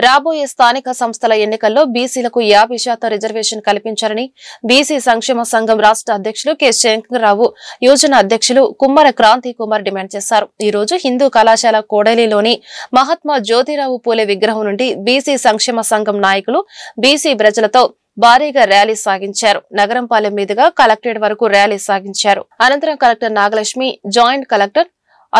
రాబోయే స్థానిక సంస్థల ఎన్నికల్లో బీసీలకు 50% రిజర్వేషన్ కల్పించాలని బీసీ సంక్షేమ సంఘం రాష్ట్ర అధ్యక్షులు కె శంకర్రావు, యోజన అధ్యక్షులు కుమ్మర క్రాంతి కుమార్ డిమాండ్ చేశారు. ఈ రోజు హిందూ కళాశాల కోడలిలోని మహాత్మా జ్యోతిరావు పూలే విగ్రహం నుండి బీసీ సంక్షేమ సంఘం నాయకులు బీసీ ప్రజలతో భారీగా ర్యాలీ సాగించారు. నగరంపాలెం మీదుగా కలెక్టరేట్ వరకు ర్యాలీ సాగించారు. అనంతరం collector Nagalakshmi, joint collector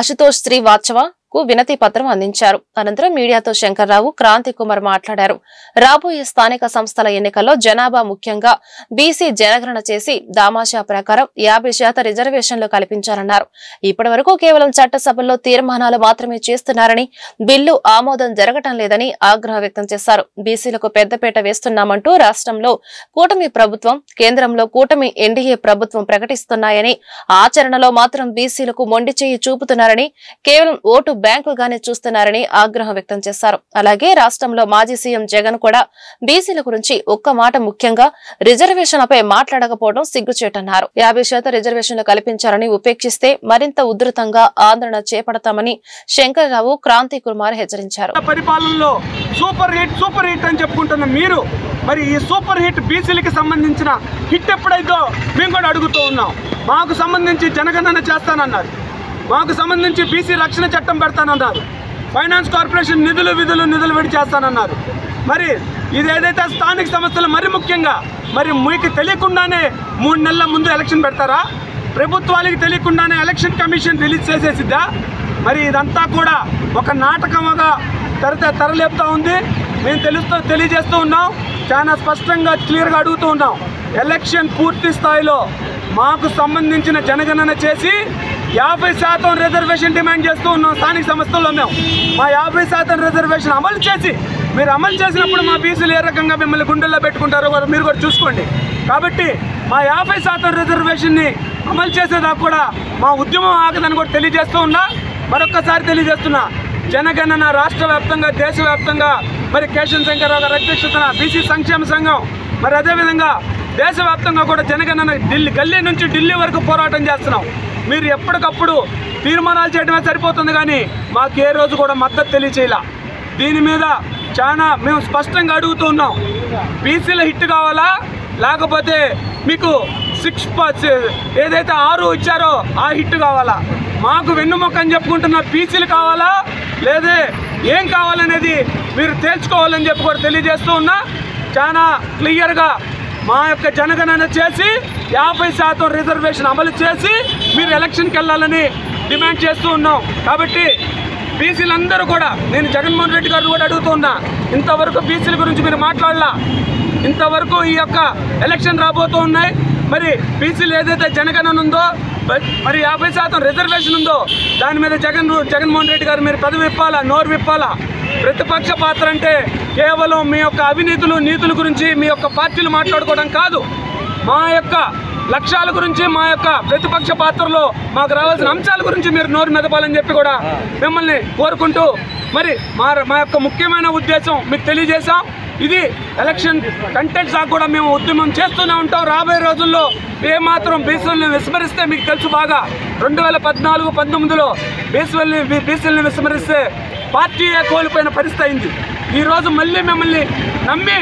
Ashutosh Srivastava కు వినతి పత్రం అందించారు. అనంతరం మీడియాతో శంకర్రావు, క్రాంతి కుమార్ మాట్లాడారు. రాబోయే స్థానిక సంస్థల ఎన్నికల్లో జనాభా ముఖ్యంగా బీసీ జనగణన చేసి దామాషా ప్రకారం 50% రిజర్వేషన్లు కల్పించాలన్నారు. ఇప్పటి వరకు కేవలం చట్టసభల్లో తీర్మానాలు మాత్రమే చేస్తున్నారని, బిల్లు ఆమోదం జరగటం లేదని ఆగ్రహం వ్యక్తం చేశారు. బీసీలకు పెద్దపీట వేస్తున్నామంటూ రాష్ట్రంలో కూటమి ప్రభుత్వం, కేంద్రంలో కూటమి ఎన్డీఏ ప్రభుత్వం ప్రకటిస్తున్నాయని, ఆచరణలో మాత్రం బీసీలకు మొండి చేయి చూపుతున్నారని, కేవలం ఓటు బ్యాంకుగానే చూస్తున్నారని ఆగ్రహం వ్యక్తం చేశారు. అలాగే రాష్ట్రంలో మాజీ సీఎం జగన్ కూడా బీసీల గురించి ఒక్క మాట, ముఖ్యంగా రిజర్వేషన్లపై మాట్లాడకపోవడం సిగ్గుచేటన్నారు. 50% రిజర్వేషన్లు కల్పించాలని ఉపేక్షిస్తే మరింత ఉధృతంగా ఆందోళన చేపడతామని శంకర్రావు, క్రాంతి కుమార్ హెచ్చరించారు. పరిపాలనలో సూపర్ హిట్ అని చెప్పుకుంటున్న మీరు మరి ఈ సూపర్ హిట్ బీసీలకి సంబంధించిన హిట్ ఎప్పుడైతే మేము కూడా అడుగుతూ ఉన్నాం. మాకు సంబంధించి జనగణన చేస్తానన్నారు, మాకు సంబంధించి బీసీ రక్షణ చట్టం పెడతానన్నారు, ఫైనాన్స్ కార్పొరేషన్ నిధులు విడి చేస్తానన్నారు. మరి ఇది ఏదైతే స్థానిక సంస్థలు మరి ముఖ్యంగా మరి మీకు తెలియకుండానే 3 నెలల ముందు ఎలక్షన్ పెడతారా? ప్రభుత్వానికి తెలియకుండానే ఎలక్షన్ కమిషన్ రిలీజ్ చేసేసిద్దా? మరి ఇదంతా కూడా ఒక నాటకంగా తెరలేపుతూ ఉంది. మేము తెలియజేస్తూ ఉన్నాం, చాలా స్పష్టంగా క్లియర్గా అడుగుతూ ఉన్నాం. ఎలక్షన్ పూర్తి స్థాయిలో మాకు సంబంధించిన జనగణన చేసి 50% రిజర్వేషన్ డిమాండ్ చేస్తూ ఉన్నాం. స్థానిక సంస్థల్లో మేము మా 50% రిజర్వేషన్ అమలు చేసి, మీరు అమలు చేసినప్పుడు మా బీసీలు ఏ రకంగా మిమ్మల్ని గుండెల్లో పెట్టుకుంటారో మీరు కూడా చూసుకోండి. కాబట్టి మా 50% రిజర్వేషన్ని అమలు చేసేదాకా కూడా మా ఉద్యమం ఆగదని కూడా తెలియజేస్తూ ఉన్నా. మరొక్కసారి తెలియజేస్తున్నా, జనగణన రాష్ట్ర వ్యాప్తంగా, దేశవ్యాప్తంగా మరి కేశవ శంకర్రావు గారి అధ్యక్షతన బీసీ సంక్షేమ సంఘం, మరి అదేవిధంగా దేశవ్యాప్తంగా కూడా జనగణన గల్లీ నుంచి ఢిల్లీ వరకు పోరాటం చేస్తున్నాం. మీరు ఎప్పటికప్పుడు తీర్మానాలు చేయడమే సరిపోతుంది, కానీ మాకు ఏ రోజు కూడా మద్దతు తెలియచేయాల. దీని మీద చాలా మేము స్పష్టంగా అడుగుతూ ఉన్నాం. బీసీల హిట్ కావాలా, లేకపోతే మీకు 6 ఏదైతే 6 ఇచ్చారో ఆ హిట్ కావాలా? మాకు వెన్నుముక్క అని చెప్పుకుంటున్న బీసీలు కావాలా, లేదా ఏం కావాలనేది మీరు తేల్చుకోవాలని చెప్పి కూడా తెలియజేస్తూ ఉన్నా. చాలా క్లియర్గా మా యొక్క జనగణన చేసి 50% రిజర్వేషన్ అమలు చేసి మీరు ఎలక్షన్కి వెళ్ళాలని డిమాండ్ చేస్తూ ఉన్నాం. కాబట్టి బీసీలందరూ కూడా, నేను జగన్మోహన్ రెడ్డి గారు కూడా అడుగుతూ ఉన్నా, ఇంతవరకు బీసీల గురించి మీరు మాట్లాడలా. ఇంతవరకు ఈ యొక్క ఎలక్షన్ రాబోతూ ఉన్నాయి. మరి బీసీలు ఏదైతే జనగణన ఉందో, మరి 50% రిజర్వేషన్ ఉందో దాని మీద జగన్మోహన్ రెడ్డి గారు మీరు పదవి విప్పాలా, నోరు విప్పాలా. ప్రతిపక్ష పాత్ర అంటే కేవలం మీ యొక్క అవినీతులు, నీతుల గురించి మీ యొక్క పార్టీలు మాట్లాడుకోవడం కాదు, మా యొక్క లక్ష్యాల గురించి, మా యొక్క ప్రతిపక్ష పాత్రలో మాకు రావాల్సిన అంశాల గురించి మీరు నోరు మెదపాలని చెప్పి కూడా మిమ్మల్ని కోరుకుంటూ, మరి మా యొక్క ముఖ్యమైన ఉద్దేశం మీకు తెలియజేశాం. ఇది ఎలక్షన్ కంటెంట్స్ దాకా కూడా మేము ఉద్యమం చేస్తూనే ఉంటాం. రాబోయే రోజుల్లో ఏమాత్రం బీసీలను విస్మరిస్తే మీకు తెలుసు బాగా, 2014-19లో బీసీలను విస్మరిస్తే పార్టీయే కోల్పోయిన పరిస్థితి అయింది. ఈరోజు మళ్ళీ మిమ్మల్ని నమ్మి